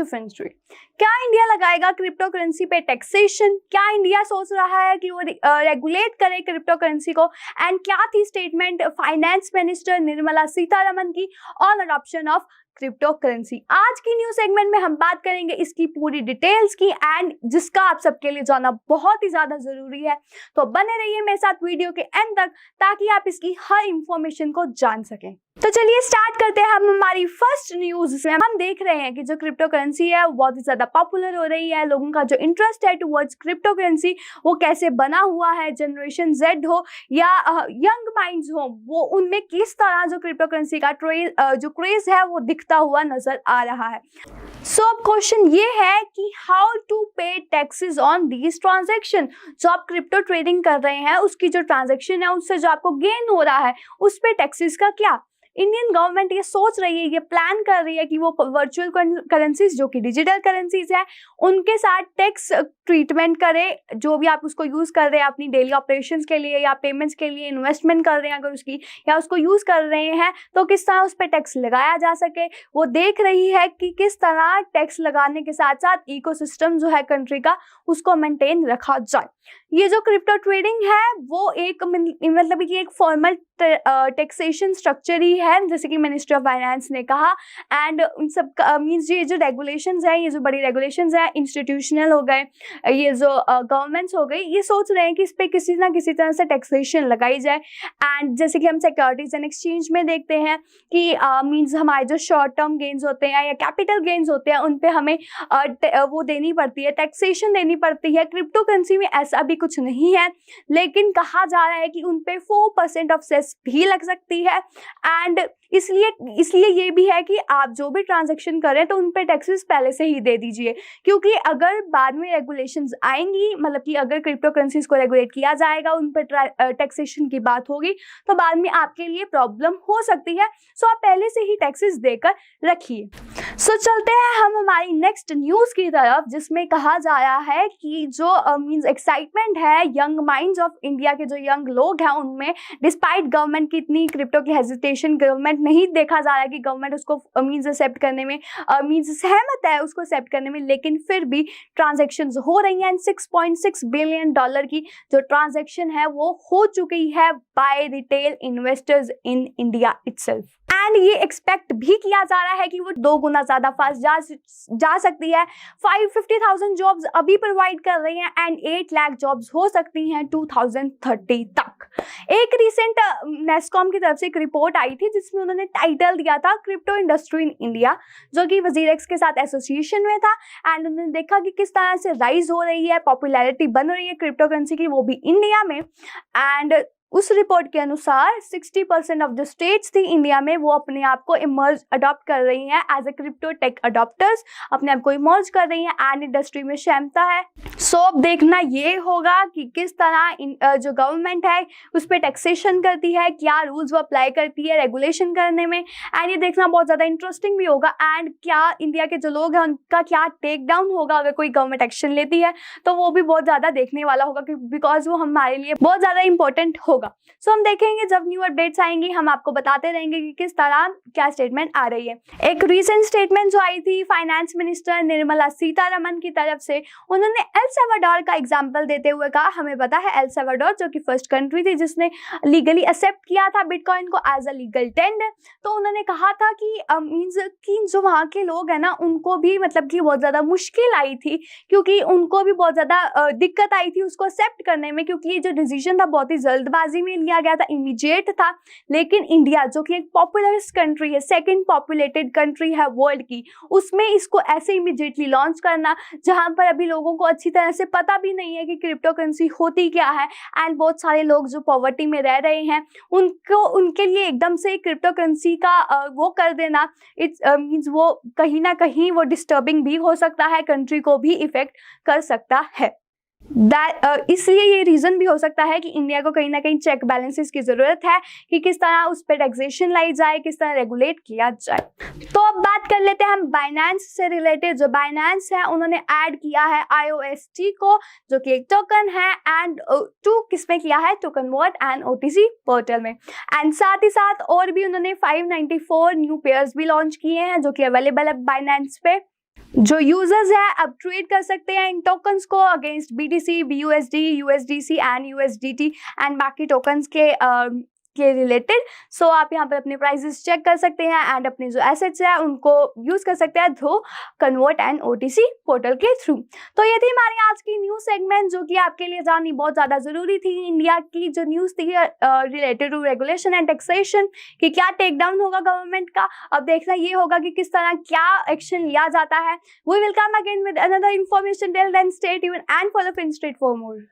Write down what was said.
Defence. क्या India लगाएगा crypto currency पे टैक्सेशन? क्या इंडिया सोच रहा है कि वो रेगुलेट करे क्रिप्टो करेंसी को? एंड क्या थी statement finance minister Nirmala Sitharaman की on adoption of crypto currency? आज की न्यूज सेगमेंट में हम बात करेंगे इसकी पूरी डिटेल्स की, एंड जिसका आप सबके लिए जानना बहुत ही ज्यादा जरूरी है। तो बने रहिए मेरे साथ वीडियो के एंड तक ताकि आप इसकी हर इंफॉर्मेशन को जान सकें। तो चलिए स्टार्ट करते हैं हम हमारी फर्स्ट न्यूज में। हम देख रहे हैं कि जो क्रिप्टो करेंसी है वो बहुत ही ज्यादा पॉपुलर हो रही है। लोगों का जो इंटरेस्ट है टुवर्ड्स क्रिप्टो करेंसी वो कैसे बना हुआ है, जनरेशन जेड हो या यंग माइंड्स हो, वो उनमें किस तरह जो क्रिप्टो करेंसी का जो क्रेज है वो दिखता हुआ नजर आ रहा है। सो अब क्वेश्चन ये है कि हाउ टू पे टैक्सेस ऑन दीज ट्रांजेक्शन। जो आप क्रिप्टो ट्रेडिंग कर रहे हैं उसकी जो ट्रांजेक्शन है उससे जो आपको गेन हो रहा है उस पे टैक्सेस का क्या? इंडियन गवर्नमेंट ये सोच रही है, ये प्लान कर रही है कि वो वर्चुअल करेंसीज जो कि डिजिटल करेंसीज है उनके साथ टैक्स ट्रीटमेंट करे। जो भी आप उसको यूज कर रहे हैं अपनी डेली ऑपरेशंस के लिए या पेमेंट्स के लिए, इन्वेस्टमेंट कर रहे हैं अगर उसकी, या उसको यूज कर रहे हैं तो किस तरह उस पर टैक्स लगाया जा सके। वो देख रही है कि किस तरह टैक्स लगाने के साथ साथ इकोसिस्टम जो है कंट्री का उसको मेंटेन रखा जाए। ये जो क्रिप्टो ट्रेडिंग है वो एक मतलब कि एक फॉर्मल टैक्सेशन स्ट्रक्चर ही है, जैसे कि मिनिस्ट्री ऑफ फाइनेंस ने कहा। एंड उन सब मीन्स ये जो रेगुलेशंस है, ये जो बड़ी रेगुलेशंस है, इंस्टीट्यूशनल हो गए, ये जो गवर्नमेंट्स हो गई, ये सोच रहे हैं कि इस पे किसी ना किसी तरह से टैक्सेशन लगाई जाए। एंड जैसे कि हम सिक्योरिटीज एंड एक्सचेंज में देखते हैं कि मीन्स हमारे जो शॉर्ट टर्म गेन्स होते हैं या कैपिटल गेन्स होते हैं उन पे हमें वो देनी पड़ती है, टैक्सेशन देनी पड़ती है। क्रिप्टो करेंसी में ऐसा भी कुछ नहीं है, लेकिन कहा जा रहा है कि उन पे 4% ऑफ सेस भी लग सकती है। एंड इसलिए ये भी है कि आप जो भी ट्रांजैक्शन करें तो उन पे टैक्सेस पहले से ही दे दीजिए, क्योंकि अगर बाद में रेगुलेशंस आएंगी, मतलब कि अगर क्रिप्टो करेंसीज को रेगुलेट किया जाएगा, उन पे टैक्सेशन की बात होगी तो बाद में आपके लिए प्रॉब्लम हो सकती है। सो आप पहले से ही टैक्सेस देकर रखिए। सो चलते हैं हम हमारी नेक्स्ट न्यूज की तरफ, जिसमें कहा जा रहा है कि जो मींस एक्साइटमेंट है यंग माइंड्स ऑफ इंडिया के जो यंग लोग हैं उनमें, डिस्पाइट गवर्नमेंट की इतनी क्रिप्टो की हेजिटेशन, गवर्नमेंट नहीं देखा जा रहा है कि गवर्नमेंट उसको मींस एक्सेप्ट करने में मींस सहमत है उसको एक्सेप्ट करने में, लेकिन फिर भी ट्रांजैक्शंस हो रही हैं। 6.6 बिलियन डॉलर की जो ट्रांजैक्शन है वो हो चुकी है by retail investors in India itself. And ये एक्सपेक्ट भी किया जा रहा है कि वो 2 गुना ज्यादा फास्ट जा सकती है। 550,000 जॉब्स अभी प्रोवाइड कर रही हैं एंड 8 लाख जॉब्स हो सकती हैं 2030 तक। एक रिसेंट नेस्कॉम की तरफ से एक रिपोर्ट आई थी जिसमें उन्होंने टाइटल दिया था क्रिप्टो इंडस्ट्री इन इंडिया, जो कि वजीरेक्स के साथ एसोसिएशन में था। एंड उन्होंने देखा कि किस तरह से राइज हो रही है, पॉपुलैरिटी बन रही है क्रिप्टो करेंसी की, वो भी इंडिया में। एंड उस रिपोर्ट के अनुसार 60% ऑफ जो स्टेट्स थी इंडिया में वो अपने आप को इमर्ज अडॉप्ट कर रही हैं as a crypto tech adopters, अपने आप को इमर्ज कर रही हैं एंड इंडस्ट्री में क्षमता है। सो अब देखना ये होगा कि किस तरह जो गवर्नमेंट है उस पर टैक्सेशन करती है, क्या रूल्स वो अप्लाई करती है रेगुलेशन करने में। एंड ये देखना बहुत ज़्यादा इंटरेस्टिंग भी होगा। एंड क्या इंडिया के जो लोग हैं उनका क्या टेक डाउन होगा अगर कोई गवर्नमेंट एक्शन लेती है, तो वो भी बहुत ज़्यादा देखने वाला होगा, बिकॉज वो हमारे लिए बहुत ज़्यादा इंपॉर्टेंट होगा। सो हम देखेंगे जब न्यू अपडेट्स आएंगी, हम आपको बताते रहेंगे कि किस तरह क्या स्टेटमेंट आ रही है। एक रीसेंट स्टेटमेंट जो आई थी फाइनेंस मिनिस्टर निर्मला सीतारमन की तरफ से, उन्होंने एल सल्वाडोर का एग्जांपल देते हुए कहा, हमें पता है एल सल्वाडोर जो कि फर्स्ट कंट्री थी जिसने लीगली एक्सेप्ट किया था बिटकॉइन को एज अ लीगल टेंडर। तो उन्होंने कहा था कि मीन्स कि जो वहाँ के लोग हैं ना उनको भी मतलब कि बहुत ज़्यादा मुश्किल आई थी, क्योंकि उनको भी बहुत ज़्यादा दिक्कत आई थी उसको एक्सेप्ट करने में, क्योंकि ये जो डिसीजन था बहुत ही जल्दबाजी में लिया गया था, इमीडिएट था। लेकिन इंडिया जो कि एक पॉपुलर कंट्री है, सेकंड पॉपुलेटेड कंट्री है वर्ल्ड की, उसमें इसको ऐसे इमीडिएटली लॉन्च करना जहां पर अभी लोगों को अच्छी तरह से पता भी नहीं है कि क्रिप्टो करेंसी होती क्या है, एंड बहुत सारे लोग जो पॉवर्टी में रह रहे हैं उनके लिए एकदम से क्रिप्टो करेंसी का वो कर देना, इट्स मीन्स वो कहीं ना कहीं वो डिस्टर्बिंग भी हो सकता है, कंट्री को भी इफेक्ट कर सकता है। इसलिए ये रीजन भी हो सकता है कि इंडिया को कहीं ना कहीं चेक बैलेंसेस की जरूरत है कि किस तरह उस पर टैक्सेशन लाई जाए, किस तरह रेगुलेट किया जाए। तो अब बात कर लेते हैं हम बाइनेंस से रिलेटेड। जो बाइनेंस है उन्होंने ऐड किया है IOST को, जो कि एक टोकन है, एंड किसमें किया है, token what and OTC portal में। एंड साथ ही साथ और भी उन्होंने 594 न्यू पेयर्स भी लॉन्च किए हैं जो कि अवेलेबल है बाइनेंस पे। जो यूजर्स है अब ट्रेड कर सकते हैं इन टोकन्स को against BTC, BUSD, USDC and USDT and बाकी टोकन्स के रिलेटेड। सो आप यहाँ पर अपने प्राइसेस चेक कर सकते हैं एंड अपने जो एसेट्स है उनको यूज कर सकते हैं through convert and OTC portal के थ्रू। तो ये थी हमारी आज की न्यूज सेगमेंट जो कि आपके लिए जाननी बहुत ज्यादा जरूरी थी। इंडिया की जो न्यूज थी related to regulation and taxation कि क्या टेक डाउन होगा गवर्नमेंट का, अब देखना ये होगा कि किस तरह क्या एक्शन लिया जाता है। We will come again with another information, till then stay tuned and follow Finstreet for more.